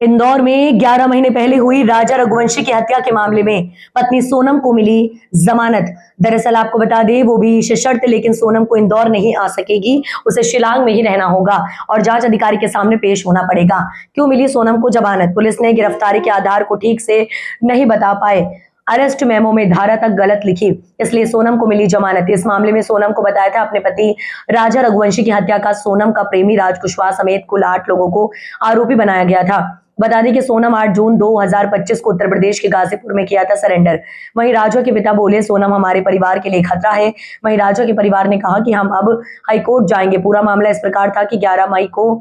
इंदौर में 11 महीने पहले हुई राजा रघुवंशी की हत्या के मामले में पत्नी सोनम को मिली जमानत। दरअसल आपको बता दें वो भी सशर्त, लेकिन सोनम को इंदौर नहीं आ सकेगी, उसे शिलांग में ही रहना होगा और जांच अधिकारी के सामने पेश होना पड़ेगा। क्यों मिली सोनम को जमानत? पुलिस ने गिरफ्तारी के आधार को ठीक से नहीं बता पाए, अरेस्ट मेमो में धारा तक गलत लिखी, इसलिए सोनम को मिली जमानत। इस मामले में सोनम को बताया था अपने पति राजा रघुवंशी की हत्या का सोनम का प्रेमी राज कुशवाहा समेत कुल 8 लोगों को आरोपी बनाया गया था। बता दें कि सोनम 8 जून 2025 को उत्तर प्रदेश के गाजीपुर में किया था सरेंडर। वहीं राजा के पिता बोले सोनम हमारे परिवार के लिए खतरा है। वहीं राजा के परिवार ने कहा कि हम अब हाईकोर्ट जाएंगे। पूरा मामला इस प्रकार था कि 11 मई को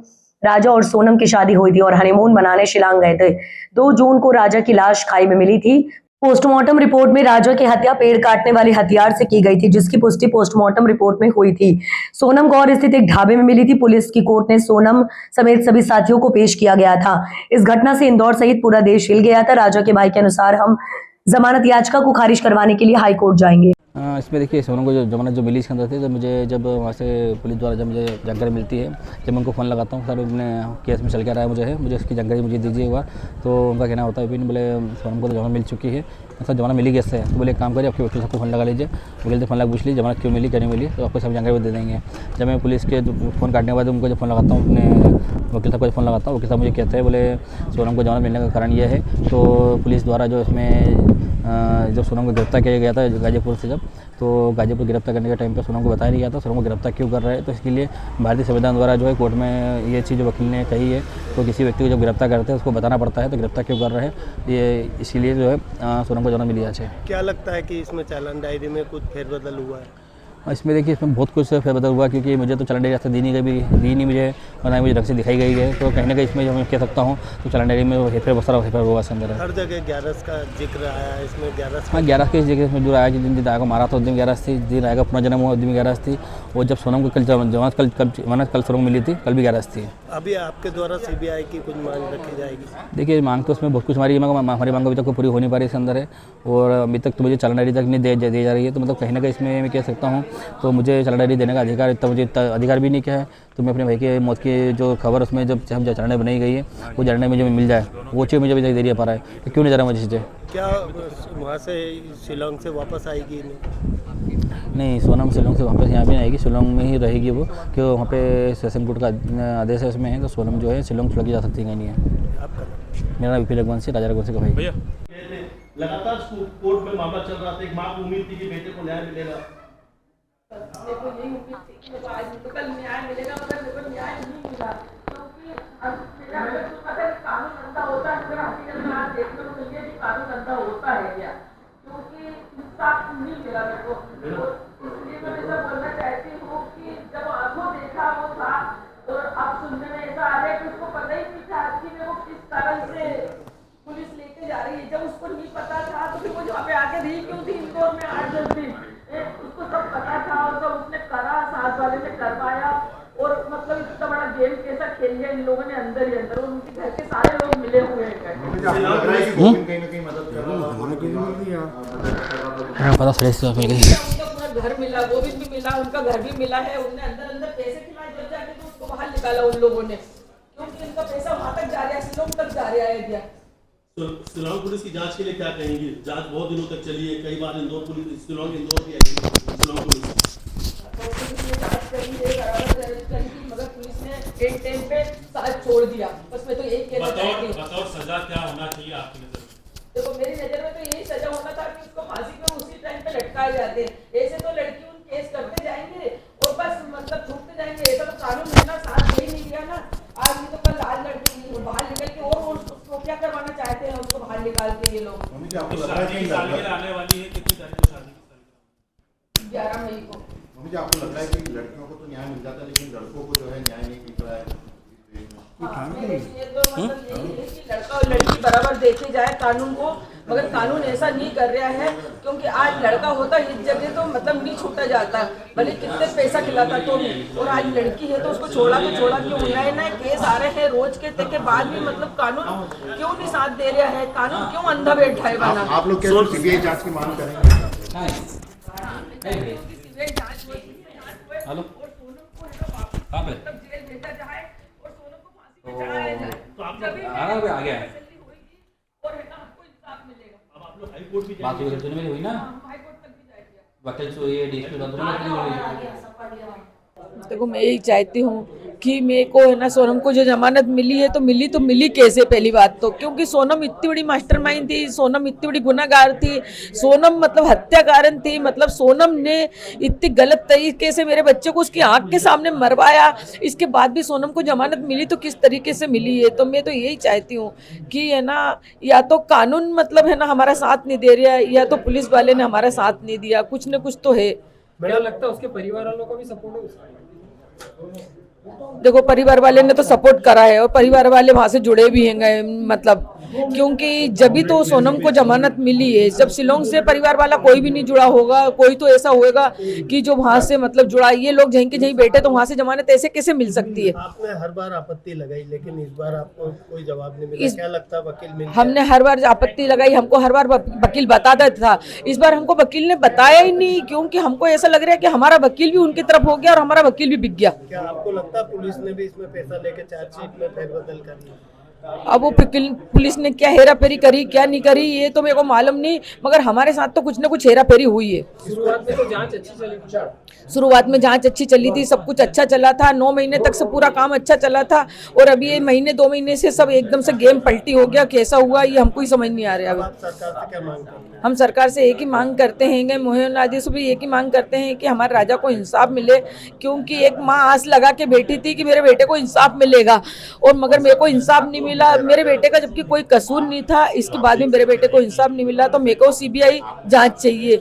राजा और सोनम की शादी हुई थी और हनीमून मनाने शिलांग गए थे। 2 जून को राजा की लाश खाई में मिली थी। पोस्टमार्टम रिपोर्ट में राजा की हत्या पेड़ काटने वाले हथियार से की गई थी, जिसकी पुष्टि पोस्टमार्टम रिपोर्ट में हुई थी। सोनम गौर स्थित एक ढाबे में मिली थी। पुलिस की कोर्ट ने सोनम समेत सभी साथियों को पेश किया गया था। इस घटना से इंदौर सहित पूरा देश हिल गया था। राजा के भाई के अनुसार हम जमानत याचिका को खारिज करवाने के लिए हाईकोर्ट जाएंगे। इसमें देखिए सोनम को जो जमानत जो मिली इसके अंदर थी, जब वहाँ से पुलिस द्वारा जब मुझे जानकारी मिलती है, जब मैं उनको फ़ोन लगाता हूँ, सर अपने केस में चल क्या रहा है, मुझे इसकी जानकारी मुझे दीजिएगा। तो उनका कहना होता है फिर बोले सोनम को तो जमानत मिल चुकी है। सर जमानत मिली कैसे है? तो बोले एक काम करिए, आपके वकील साहब को फ़ोन लगा लीजिए, वकील से फ़ोन लगा पूछ लीजिए जमानत क्यों मिली क्या नहीं मिली, तो आपको सब जानकारी दे देंगे। जब मैं पुलिस के फ़ोन काटने के बाद उनको जब फ़ोन लगाता हूँ, अपने वकील साहब को फ़ोन लगाता हूँ, वकील साहब मुझे कहते हैं बोले सोनम को जमानत मिलने का कारण ये है। तो पुलिस द्वारा जो इसमें जब सोनम को गिरफ्तार किया गया था गाजीपुर से, तो गाजीपुर गिरफ्तार करने के टाइम पे सोनम को बताया नहीं गया था सोनम को गिरफ्तार क्यों कर रहे हैं। तो इसके लिए भारतीय संविधान द्वारा जो है कोर्ट में ये चीज़ जो वकील ने कही है, तो किसी व्यक्ति को जब गिरफ्तार करते हैं उसको बताना पड़ता है, तो गिरफ्तार क्यों कर रहे हैं, ये इसीलिए जो है सोनम को जमानत मिली आज है। क्या लगता है कि इसमें चालान डायरी में कुछ फेरबदल हुआ है? इसमें देखिए इसमें बहुत कुछ फेरबदल हुआ, क्योंकि मुझे तो चालान डायरी रास्ते दी नहीं मुझे, और ना मुझे ढंग से दिखाई गई है। तो कहीं ना कहीं इसमें जो मैं कह सकता हूँ तो चालान डायरी में हेरफेर बहुत सारा हेरफेर हुआ इसके अंदर। हर जगह 11 का जिक्र आया है, इसमें 11 हाँ 11 के जगह में जो आया कि जिन दिन को मारा था उस दिन 11 थी, दिन आएगा पुनर्जन्म हुआ उस दिन 11 थी। और जब सोनम को कल जमानत कल सोनम मिली थी, कल भी 11 थी। अभी आपके द्वारा सीबीआई की कुछ मांग रखी जाएगी? देखिए मांग तो उसमें बहुत कुछ हमारी मांग अभी तक पूरी हो नहीं पा रही इसके अंदर है, और अभी तक तो मुझे चालान डायरी तक नहीं दी जा रही है। तो मतलब कहीं ना कहीं इसमें मैं कह सकता हूँ तो मुझे चालान डायरी देने का अधिकार मुझे अधिकार भी नहीं क्या है। तो मैं अपने भाई के मौत की जो खबर उसमें जब चालान डायरी बनाई गई है, वो चालान डायरी मुझे मिल जाए, वो चीज़ मुझे अभी तक दे नहीं पा रहा है। तो क्यों नहीं जा रहा मुझे चीज़ें? क्या वहाँ से शिलोंग से वापस आएगी? नहीं, सोनम शिलोंग से वापस यहाँ भी नहीं आएगी, शिलोंग में ही रहेगी वो, क्योंकि वहाँ पे सेशन कोर्ट का आदेश है उसमें है। तो सोनम जो है शिलोंग छोड़ के जा सकती है, नहीं है। आपका मेरा नाम विपी रघुवंशी, राजा रघुवंशी का भाई। भैया लगातार कोर्ट में मामला चल रहा था, एक माँ को उम्मीद थी कि बेटे को न्याय मिलेगा। देखो यही उम्मीद थी कि मुझे आज तो कल न्याय मिलेगा, मगर मेरे को न्याय नहीं मिला, क्योंकि अब मेरा तो पता है कानून गंदा होता है। मगर हकीकत में आज देखने को मिल गया कि कानून गंदा होता है क्या, क्योंकि इंसाफ नहीं मिला मेरे को। इसलिए मैं ऐसा बोलना चाहती हूँ कि जब आंखों देखा वो था, तो अब सुनने में ऐसा आ रहा है कि उसको पता ही नहीं था कि मेरे को किस तरह से पुलिस लेके जा रही है। जब उसको नहीं पता था तो फिर वो वहाँ पे आके रही क्यों थी इंदौर में 8-10 दिन? उसको सब पता था और जब उसने करा, साथ वाले ने करवाया, और मतलब इतना बड़ा गेम कैसा खेल लिया इन लोगों ने अंदर ही अंदर। उनके घर के सारे लोग मिले हुए हैं। उनका घर मिला, गोविंद भी मिला, उनका घर भी मिला है। उनने अंदर अंदर पैसे खिलाए, जब जाके तो उसको बाहर निकाला उन लोगों ने, क्योंकि उनका पैसा वहाँ तक जा रहा है, शिलोंग तक जा रहा है। शिलोंग पुलिस की जांच के लिए क्या कहेंगे? जांच बहुत दिनों तक चली है, कई बार इंदौर पुलिस शिलोंग इंदौर भी आई, शिलोंग पुलिस मगर पुलिस ने एक टाइम पे साथ छोड़ दिया। बस मैं तो यही कहना चाहती हूँ, बताओ सजा क्या होना चाहिए आपकी नजर? देखो मेरी नजर में तो यही सजा होना था कि उसको फांसी पे उसी टाइम पे लटकाए जाते। ऐसे तो लड़की उन केस करते जाएंगे और बस मतलब छूटते जाएंगे। ऐसा तो कानून है ना, साथ दे ही नहीं दिया ना। आज नहीं तो कल आज लड़की बाहर निकल के और उसको क्या करवाना चाहते हैं, उसको बाहर निकाल के ये लोग। आने वाली है, कितनी तारीख को शादी? 11 मई को। मुझे आपको लग रहा है कि लड़कियों को तो न्याय मिल जाता है, लेकिन लड़कों को जो है न्याय नहीं मिल रहा है। ये तो मतलब यही है कि लड़का और लड़की बराबर देखे जाए कानून को, मगर कानून ऐसा नहीं कर रहा है। क्योंकि आज लड़का होता इस जगह तो मतलब नहीं छूटा जाता, भले कितने पैसा खिलाता तो भी, और आज लड़की है तो उसको छोड़ा क्यों? नए नए केस आ रहे हैं रोज के बाद भी, मतलब कानून क्यों नहीं साथ दे रहा है? कानून क्यों अंधा बैठा है बना? आप लोग क्या सीबीआई जांच की मांग करेंगे? हेलो, और सोनम को वापस जेल भेजा जाए और सोनम को फांसी पे चढ़ाया जाए। तो आप आ गया है और है ना हमको इंसाफ मिलेगा। बात हुई सुनने में हुई ना, हाईकोर्ट तक भी जाएगी। वकील से हुई है, डीएसपी हुई। देखो मैं यही चाहती हूँ कि मेरे को है ना सोनम को जो जमानत मिली है तो मिली कैसे, पहली बात तो क्योंकि सोनम इतनी बड़ी मास्टरमाइंड थी, सोनम इतनी बड़ी गुनाहगार थी, सोनम मतलब हत्याकारण थी, मतलब सोनम ने इतनी गलत तरीके से मेरे बच्चे को उसकी आंख के सामने मरवाया, इसके बाद भी सोनम को जमानत मिली तो किस तरीके से मिली है। तो मैं तो यही चाहती हूँ कि है ना या तो कानून मतलब है ना हमारा साथ नहीं दे रहा है या तो पुलिस वाले ने हमारा साथ नहीं दिया, कुछ न कुछ तो है। क्या लगता है उसके परिवार वालों का भी सपोर्ट है उसका? देखो परिवार वाले ने तो सपोर्ट करा है और परिवार वाले वहाँ से जुड़े भी हैं, मतलब क्योंकि जब भी तो सोनम को जमानत मिली है, जब शिलोंग से परिवार वाला कोई भी नहीं जुड़ा होगा, कोई तो ऐसा होगा कि जो वहाँ से मतलब जुड़ा, ये लोग जहीं के जहीं बैठे तो वहाँ से जमानत ऐसे कैसे मिल सकती है। आपने हर बार आपत्ति लगाई लेकिन इस बार आपको कोई जवाब नहीं मिला, क्या लगता है वकील मिल गया? हमने हर बार आपत्ति लगाई, हमको हर बार वकील बताता था, इस बार हमको वकील ने बताया ही नहीं, क्योंकि हमको ऐसा लग रहा है कि हमारा वकील भी उनकी तरफ हो गया और हमारा वकील भी बिक गया। क्या आपको लगता है पुलिस ने भी इसमें पैसा लेके चार्जशीट में फेरबदल करनी? अब वो पुलिस ने क्या हेरा फेरी करी क्या नहीं करी ये तो मेरे को मालूम नहीं, मगर हमारे साथ तो कुछ ना कुछ हेरा फेरी हुई है। शुरुआत में तो जांच अच्छी चली थी, शुरुआत में जांच अच्छी चली थी, सब कुछ अच्छा चला था, 9 महीने तक से पूरा काम अच्छा चला था और अभी ये महीने 2 महीने से सब एकदम से गेम पलटी हो गया, कैसा हुआ ये हमको ही समझ नहीं आ रहा। आप सरकार से क्या मांग करते हैं? हम सरकार से एक ही मांग करते हैं, मोहन आदि से भी एक ही मांग करते हैं कि हमारे राजा को इंसाफ मिले, क्योंकि एक माँ आस लगा के बैठी थी कि मेरे बेटे को इंसाफ मिलेगा और मगर मेरे को इंसाफ नहीं मिला, मेरे बेटे का जबकि कोई कसूर नहीं था, इसके बाद में मेरे बेटे को इंसाफ नहीं मिला, तो मेरे को सीबीआई जांच चाहिए।